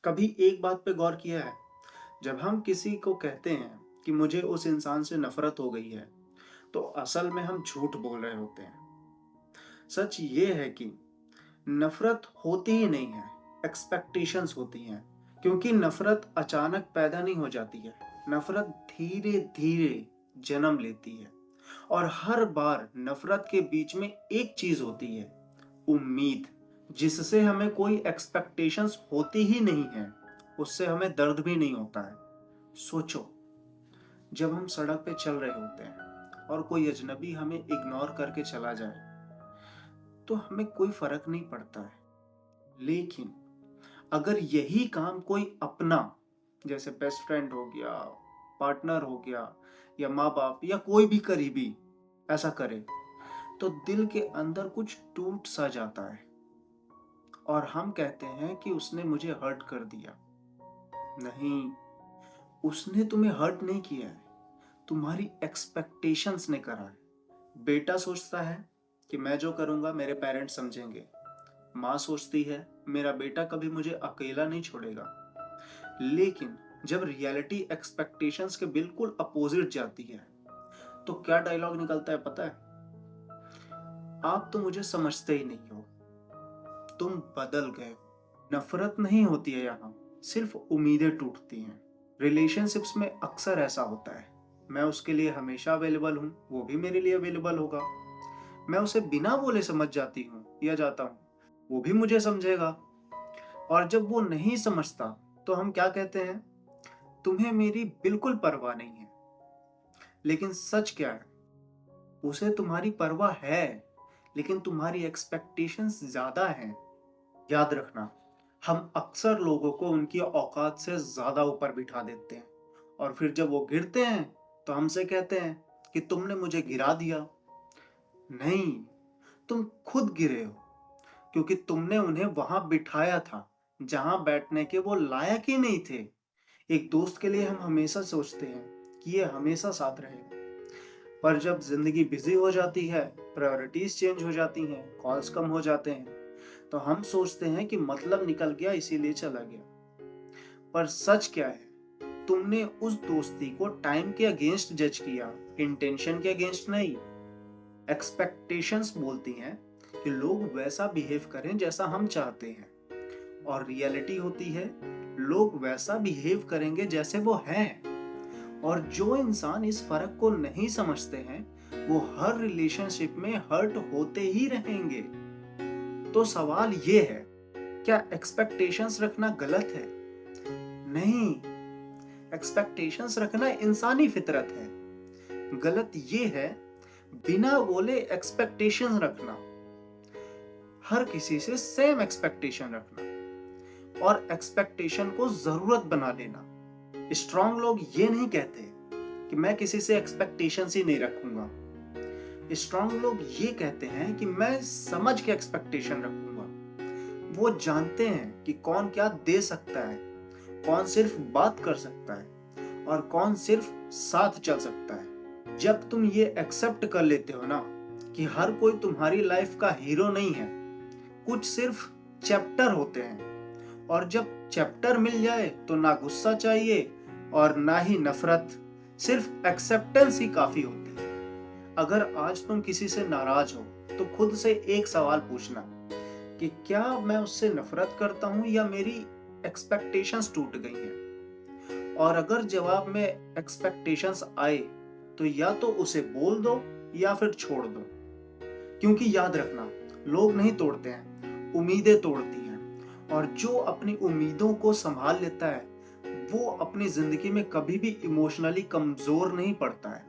कभी एक बात पे गौर किया है? जब हम किसी को कहते हैं कि मुझे उस इंसान से नफरत हो गई है, तो असल में हम झूठ बोल रहे होते हैं। सच ये है कि नफरत होती ही नहीं है, एक्सपेक्टेशंस होती हैं। क्योंकि नफरत अचानक पैदा नहीं हो जाती है, नफरत धीरे धीरे जन्म लेती है। और हर बार नफरत के बीच में एक चीज होती है, उम्मीद, जिससे हमें कोई एक्सपेक्टेशंस होती ही नहीं है, उससे हमें दर्द भी नहीं होता है। सोचो, जब हम सड़क पे चल रहे होते हैं और कोई अजनबी हमें इग्नोर करके चला जाए, तो हमें कोई फर्क नहीं पड़ता है। लेकिन अगर यही काम कोई अपना, जैसे बेस्ट फ्रेंड हो गया, पार्टनर हो गया, या माँ बाप या कोई भी करीबी ऐसा करे, तो दिल के अंदर कुछ टूट सा जाता है और हम कहते हैं कि उसने मुझे हर्ट कर दिया। नहीं, उसने तुम्हें हर्ट नहीं किया है, तुम्हारी एक्सपेक्टेशंस ने करा है। बेटा सोचता है कि मैं जो करूंगा मेरे पेरेंट्स समझेंगे। माँ सोचती है मेरा बेटा कभी मुझे अकेला नहीं छोड़ेगा। लेकिन जब रियलिटी एक्सपेक्टेशंस के बिल्कुल अपोजिट जाती है, तो क्या डायलॉग निकलता है पता है? आप तो मुझे समझते ही नहीं हो, तुम बदल गए। नफरत नहीं होती है यहाँ, सिर्फ उम्मीदें टूटती हैं। रिलेशनशिप्स में अक्सर ऐसा होता है, मैं उसके लिए हमेशा अवेलेबल हूँ, वो भी मेरे लिए अवेलेबल होगा। मैं उसे बिना बोले समझ जाती हूँ या जाता हूँ, वो भी मुझे समझेगा। और जब वो नहीं समझता, तो हम क्या कहते हैं? तुम्हें मेरी बिल्कुल परवाह नहीं है। लेकिन सच क्या है? उसे तुम्हारी परवाह है, लेकिन तुम्हारी एक्सपेक्टेशंस ज्यादा हैं। याद रखना, हम अक्सर लोगों को उनकी औकात से ज्यादा ऊपर बिठा देते हैं, और फिर जब वो गिरते हैं तो हमसे कहते हैं कि तुमने मुझे गिरा दिया। नहीं, तुम खुद गिरे हो, क्योंकि तुमने उन्हें वहां बिठाया था जहां बैठने के वो लायक ही नहीं थे। एक दोस्त के लिए हम हमेशा सोचते हैं कि ये हमेशा साथ रहेगा, पर जब जिंदगी बिजी हो जाती है, प्रायोरिटीज चेंज हो जाती हैं, कॉल्स कम हो जाते हैं, तो हम सोचते हैं कि मतलब निकल गया इसीलिए चला गया। पर सच क्या है? तुमने उस दोस्ती को टाइम के अगेंस्ट जज किया, इंटेंशन के अगेंस्ट नहीं। एक्सपेक्टेशंस बोलती हैं कि लोग वैसा बिहेव करें जैसा हम चाहते हैं, और रियलिटी होती है लोग वैसा बिहेव करेंगे जैसे वो हैं। और जो इंसान इस फर्क को नहीं समझते हैं, वो हर रिलेशनशिप में हर्ट होते ही रहेंगे। तो सवाल ये है, क्या एक्सपेक्टेशंस रखना गलत है? नहीं, एक्सपेक्टेशंस रखना इंसानी फितरत है। गलत ये है बिना बोले एक्सपेक्टेशंस रखना, हर किसी से सेम एक्सपेक्टेशन रखना, और एक्सपेक्टेशन को जरूरत बना लेना। स्ट्रांग लोग ये नहीं कहते कि मैं किसी से एक्सपेक्टेशंस ही नहीं रखूंगा। स्ट्रांग लोग ये कहते हैं कि मैं समझ के एक्सपेक्टेशन रखूंगा। वो जानते हैं कि कौन क्या दे सकता है, कौन सिर्फ बात कर सकता है, और कौन सिर्फ साथ चल सकता है। जब तुम ये एक्सेप्ट कर लेते हो ना कि हर कोई तुम्हारी लाइफ का हीरो नहीं है, कुछ सिर्फ चैप्टर होते हैं, और जब चैप्टर मिल जाए तो ना गुस्सा चाहिए और ना ही नफरत, सिर्फ एक्सेप्टेंस ही काफी होती है। अगर आज तुम किसी से नाराज हो, तो खुद से एक सवाल पूछना कि क्या मैं उससे नफरत करता हूं या मेरी एक्सपेक्टेशंस टूट गई हैं। और अगर जवाब में एक्सपेक्टेशंस आए, तो या तो उसे बोल दो या फिर छोड़ दो। क्योंकि याद रखना, लोग नहीं तोड़ते हैं, उम्मीदें तोड़ती हैं। और जो अपनी उम्मीदों को संभाल लेता है, वो अपनी जिंदगी में कभी भी इमोशनली कमजोर नहीं पड़ता है।